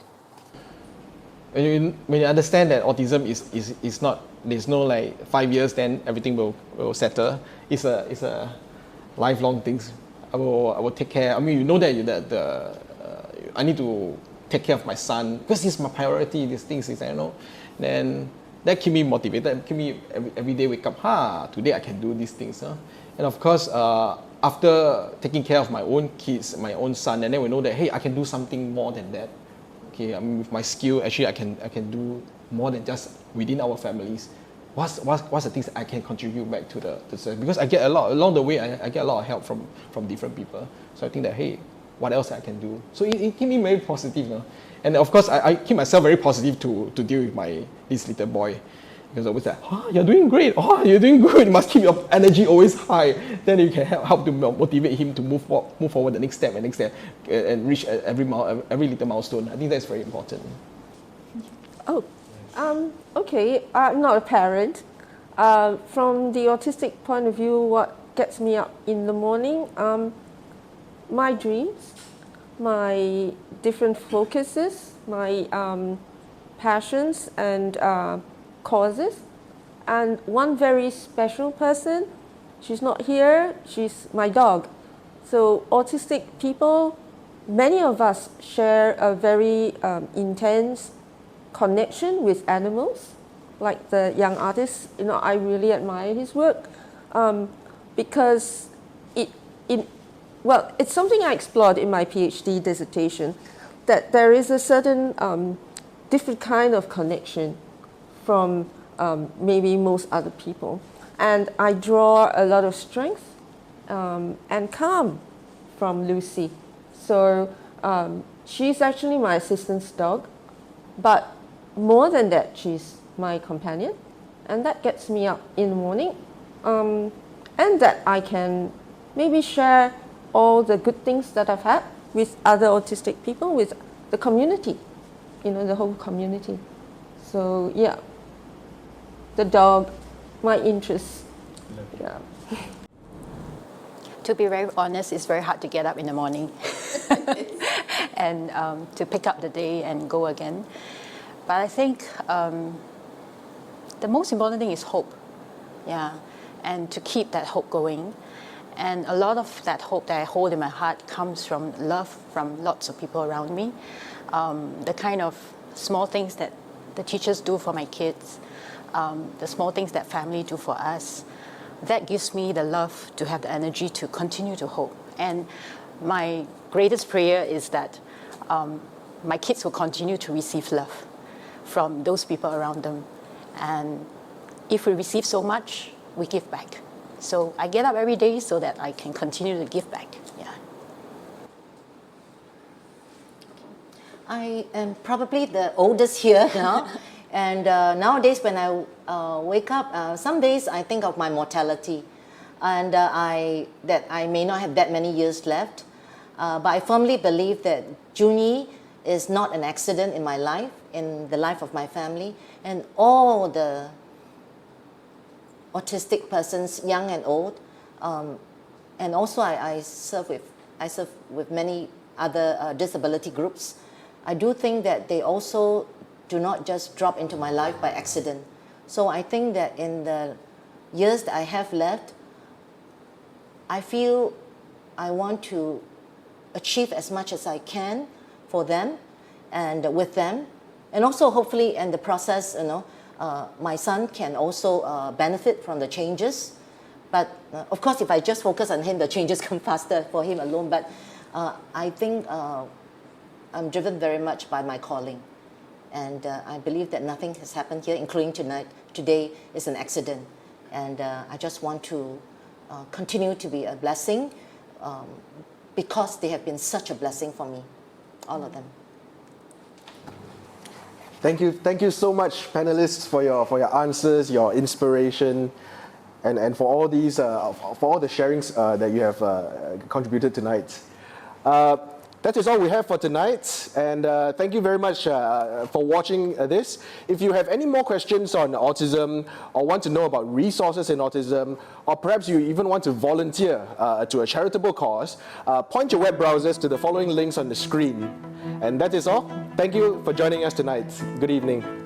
S5: when you understand that autism is not, there's no like 5 years then everything will settle. It's a lifelong things. I will take care. I mean, you know that I need to take care of my son because it's my priority. These things is, you know, then that keep me motivated. Keep me every day wake up. Today I can do these things. And of course, after taking care of my own kids, my own son, and then we know that hey, I can do something more than that. Okay, I mean, with my skill, actually, I can do more than just within our families. What's the things that I can contribute back to the society? Because I get a lot along the way. I get a lot of help from different people. So I think that hey, what else I can do? So it keep me very positive, you know? And of course, I keep myself very positive to deal with this little boy. Because I always say, you're doing great. You're doing good. You must keep your energy always high. Then you can help to motivate him to move forward the next step and reach every little milestone. I think that's very important.
S4: Okay, I'm not a parent. From the autistic point of view, what gets me up in the morning? My dreams, my different focuses, my passions and causes, and one very special person. She's not here. She's my dog. So autistic people, many of us share a very intense connection with animals, like the young artist. You know, I really admire his work because it's something I explored in my PhD dissertation, that there is a certain different kind of connection from maybe most other people. And I draw a lot of strength and calm from Lucy. So she's actually my assistant's dog, but more than that, she's my companion, and that gets me up in the morning, and that I can maybe share all the good things that I've had with other autistic people, with the community, you know, the whole community. So yeah, the dog, my interests. Yeah.
S3: To be very honest, it's very hard to get up in the morning and to pick up the day and go again. But I think the most important thing is hope, yeah, and to keep that hope going. And a lot of that hope that I hold in my heart comes from love from lots of people around me. The kind of small things that the teachers do for my kids, the small things that family do for us, that gives me the love to have the energy to continue to hope. And my greatest prayer is that my kids will continue to receive love from those people around them. And if we receive so much, we give back. So I get up every day so that I can continue to give back. Yeah.
S2: I am probably the oldest here now. And nowadays when I wake up, some days I think of my mortality and that I may not have that many years left. But I firmly believe that Jun-Yi is not an accident in my life, in the life of my family, and all the autistic persons, young and old. And also I serve with many other disability groups. I do think that they also do not just drop into my life by accident. So I think that in the years that I have left, I feel I want to achieve as much as I can for them and with them. And also hopefully in the process, you know, my son can also benefit from the changes. But of course, if I just focus on him, the changes come faster for him alone. But I think I'm driven very much by my calling. And I believe that nothing has happened here, including today is an accident. And I just want to continue to be a blessing because they have been such a blessing for me, all of them.
S1: Thank you so much, panelists, for your answers, your inspiration, and for all these for all the sharings that you have contributed tonight. That is all we have for tonight, and thank you very much for watching this. If you have any more questions on autism, or want to know about resources in autism, or perhaps you even want to volunteer to a charitable cause, point your web browsers to the following links on the screen. And that is all. Thank you for joining us tonight. Good evening.